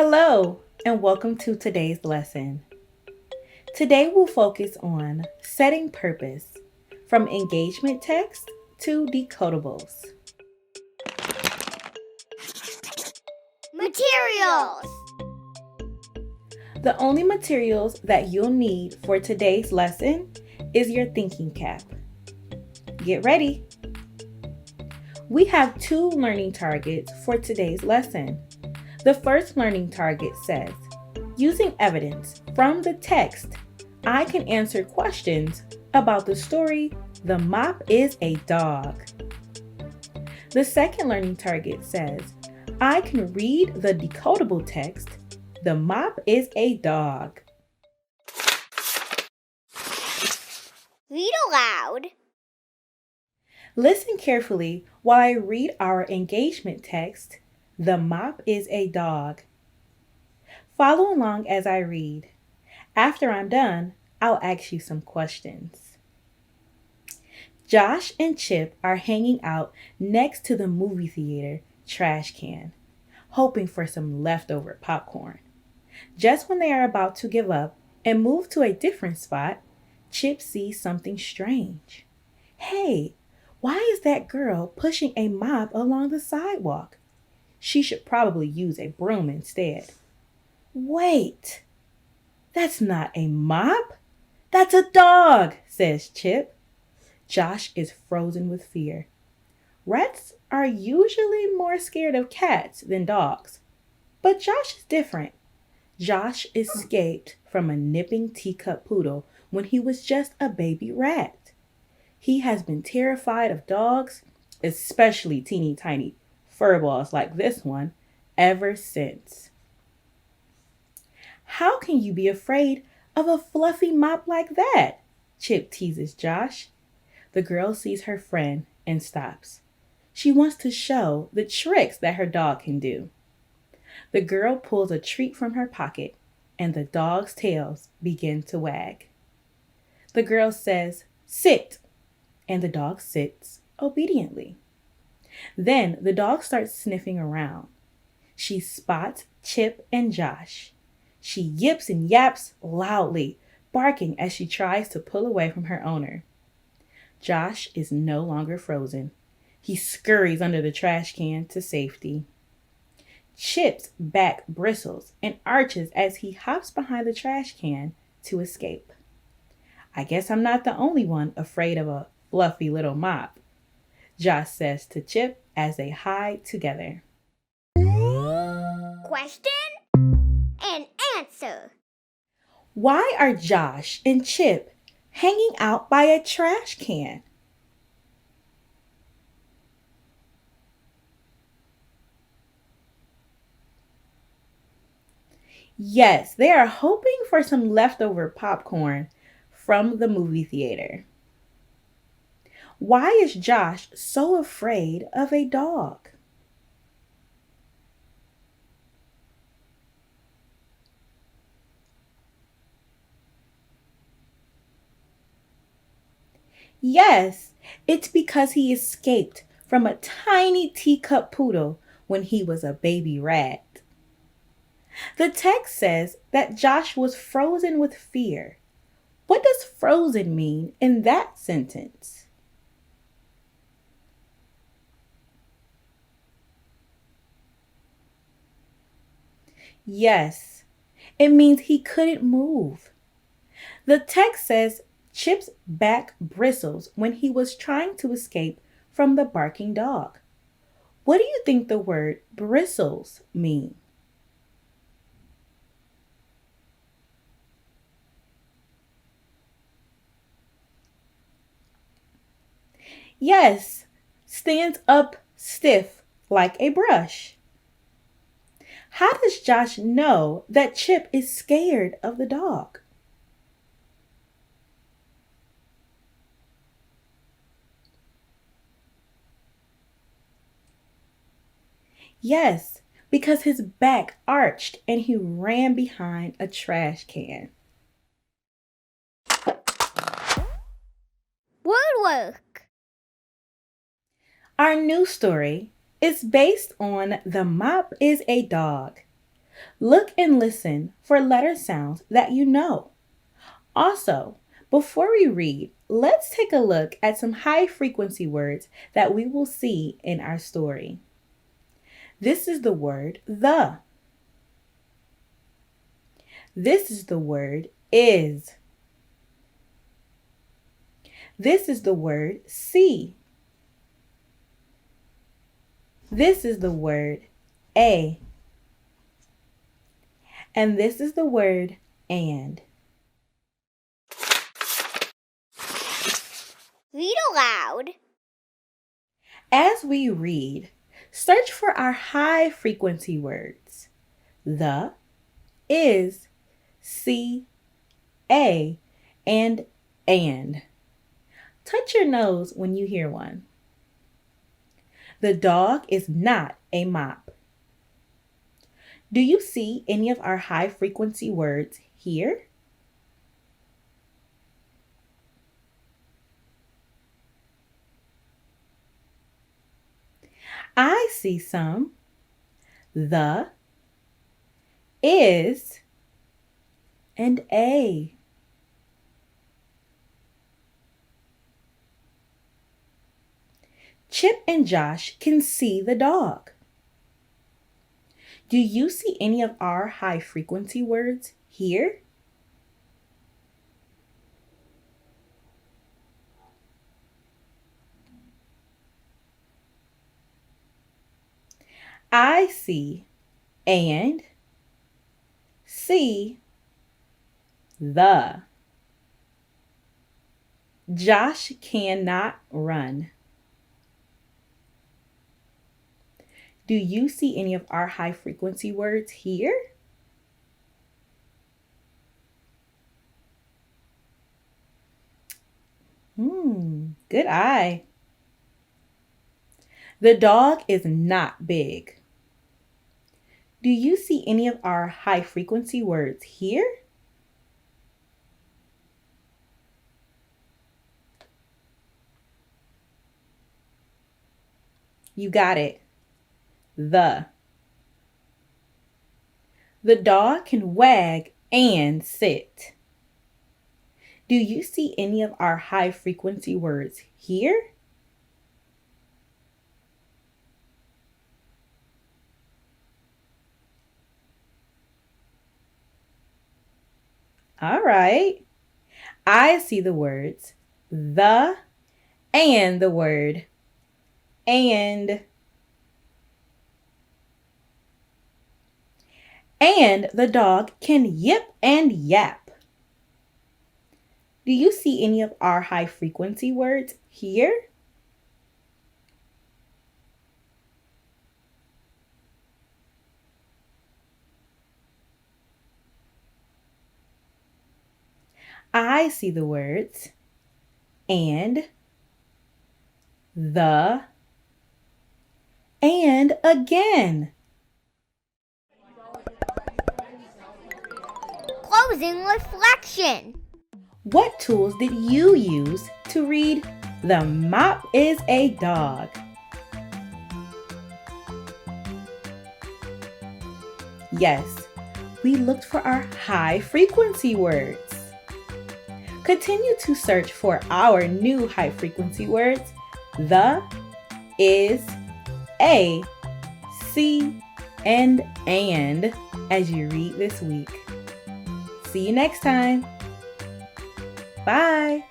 Hello, and welcome to today's lesson. Today we'll focus on setting purpose from engagement text to decodables. Materials. The only materials that you'll need for today's lesson is your thinking cap. Get ready. We have two learning targets for today's lesson. The first learning target says, using evidence from the text, I can answer questions about the story, The Mop is a Dog. The second learning target says, I can read the decodable text, The Mop is a Dog. Read aloud. Listen carefully while I read our engagement text, The Mop is a Dog. Follow along as I read. After I'm done, I'll ask you some questions. Josh and Chip are hanging out next to the movie theater trash can, hoping for some leftover popcorn. Just when they are about to give up and move to a different spot, Chip sees something strange. Hey, why is that girl pushing a mop along the sidewalk? She should probably use a broom instead. Wait, that's not a mop. That's a dog, says Chip. Josh is frozen with fear. Rats are usually more scared of cats than dogs. But Josh is different. Josh escaped from a nipping teacup poodle when he was just a baby rat. He has been terrified of dogs, especially teeny tiny furballs like this one, ever since. How can you be afraid of a fluffy mop like that? Chip teases Josh. The girl sees her friend and stops. She wants to show the tricks that her dog can do. The girl pulls a treat from her pocket, and the dog's tails begin to wag. The girl says, "Sit," and the dog sits obediently. Then the dog starts sniffing around. She spots Chip and Josh. She yips and yaps loudly, barking as she tries to pull away from her owner. Josh is no longer frozen. He scurries under the trash can to safety. Chip's back bristles and arches as he hops behind the trash can to escape. I guess I'm not the only one afraid of a fluffy little mop, Josh says to Chip as they hide together. Question and answer. Why are Josh and Chip hanging out by a trash can? Yes, they are hoping for some leftover popcorn from the movie theater. Why is Josh so afraid of a dog? Yes, it's because he escaped from a tiny teacup poodle when he was a baby rat. The text says that Josh was frozen with fear. What does frozen mean in that sentence? Yes, it means he couldn't move. The text says Chip's back bristles when he was trying to escape from the barking dog. What do you think the word bristles mean? Yes, stands up stiff like a brush. How does Josh know that Chip is scared of the dog? Yes, because his back arched and he ran behind a trash can. Word work. Our new story is based on The Mop is a Dog. Look and listen for letter sounds that you know. Also, before we read, let's take a look at some high frequency words that we will see in our story. This is the word the. This is the word is. This is the word see. This is the word a. And this is the word and. Read aloud. As we read, search for our high frequency words. The, is, see, a, and. Touch your nose when you hear one. The dog is not a mop. Do you see any of our high frequency words here? I see some. The, is, and a. Chip and Josh can see the dog. Do you see any of our high frequency words here? I see and, see, the. Josh cannot run. Do you see any of our high frequency words here? Good eye. The dog is not big. Do you see any of our high frequency words here? You got it. The. The dog can wag and sit. Do you see any of our high frequency words here? All right. I see the words the and the word and. And the dog can yip and yap. Do you see any of our high frequency words here? I see the words and, the, and again. Closing reflection. What tools did you use to read The Mop is a Dog? Yes, we looked for our high frequency words. Continue to search for our new high frequency words, the, is, a, see, and, as you read this week. See you next time. Bye.